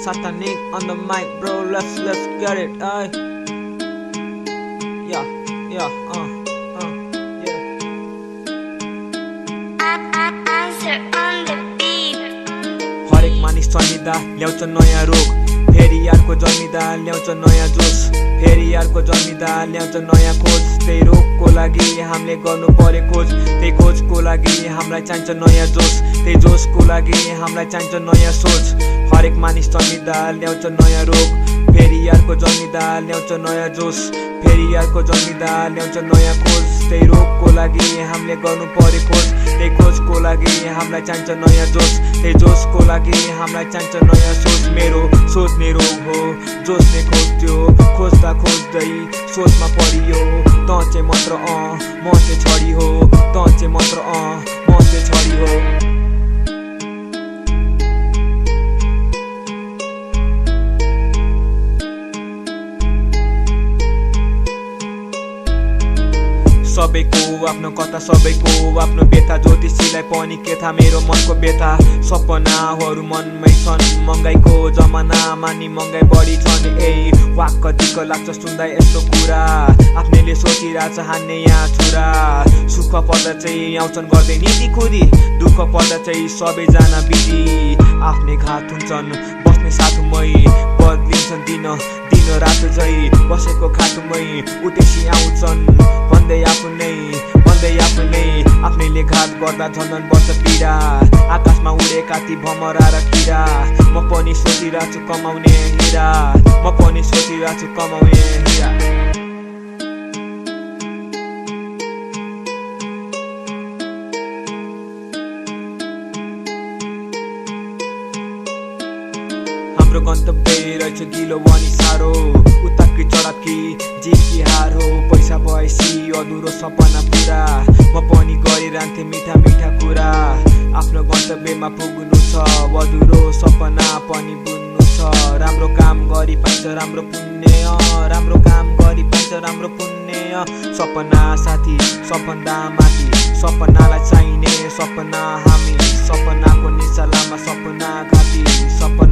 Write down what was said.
Satanic on the mic, bro. Let's get it. Yeah, yeah, yeah. Answer on the beat. हरेक मानिस जन्मिँदा ल्याउँछ नयाँ रोग, फेरि अर्को जन्मिँदा ल्याउँछ नयाँ जोस, फेरि अर्को जन्मिँदा ल्याउँछ नयाँ खोज। त्यही रोगको लागि हामीले गर्नु पर्यो खोज, त्यही खोजको लागि हामीलाई चाहिन्छ नयाँ जोस, त्यही जोसको लागि हामीलाई चाहिन्छ नयाँ सोच। हरेक मानिस जन्मिँदा ल्याउँछ नयाँ रोग, फेरि अर्को जन्मिँदा ल्याउँछ नयाँ जोस, फेरि अर्को जन्मिँदा ल्याउँछ नयाँ खोज। त्यही रोगको लागि हामीले गर्नु पर्यो खोज, त्यही खोजको लागि हामीलाई चाहिन्छ नयाँ जोस, त्यही जोसको लागि हामीलाई चाहिन्छ नयाँ सोच। मेरो सोच्ने रोग हो, जोस्ने खोज्यो, खोज्दा खोज्दै सोचमा परियो। त चाहिँ मात्र म चाहिँ छडी हो, त चाहिँ मात्र म चाहिँ छडी हो। सबैको आफ्नो कथा, सबैको आफ्नो व्यथा, ज्योतिषीलाई पनि के थाहा मेरो मनको व्यथा। सपनाहरू मनमै छन्, महँगाइको जमाना मानि महँगाइ बढी छन्। वाक्क दिक्क लाग्छ सुन्दा यस्तो कुरा, आफ्नैले सोचिरहेछ हान्ने यहाँ छुरा। सुख पर्दा चाहिँ आउँछन् गर्दै नीति खुदी, दुःख पर्दा चाहिँ सबैजना बिजी। आफ्नै घात हुन्छन् बस्ने साथमै, बदलिन्छन् दिन रात झै। बसेको खाटुमै उतेसी आउँछन् भन्दै आफूले आफ्नैले घात गर्दा झन् बस्छ पीडा। आकाशमा उडेका ती भमरा र किरा, म पनि सोचिरहेछु कमाउने हिरा, म पनि सोचिरहेछु कमाउने हिरा। हाम्रो गन्तव्य रहेछ गिलो अनि साह्रो, उताकी चढाकी जिकी हार हो। पैसा भएपछि अधुरो सपना पुरा, म पनि गरिरहन्थेँ मिठा मिठा कुरा। आफ्नो गन्तव्यमा पुग्नु छ, अधुरो सपना पनि बुन्नु छ। राम्रो काम गरी पाइन्छ राम्रो पुण्य, राम्रो काम गरी पाइन्छ राम्रो पुण्य। सपना साथी सपना माथि, सपनालाई चाहिने सपना हामी, सपनाको निशालामा सपना घाँटी। सपना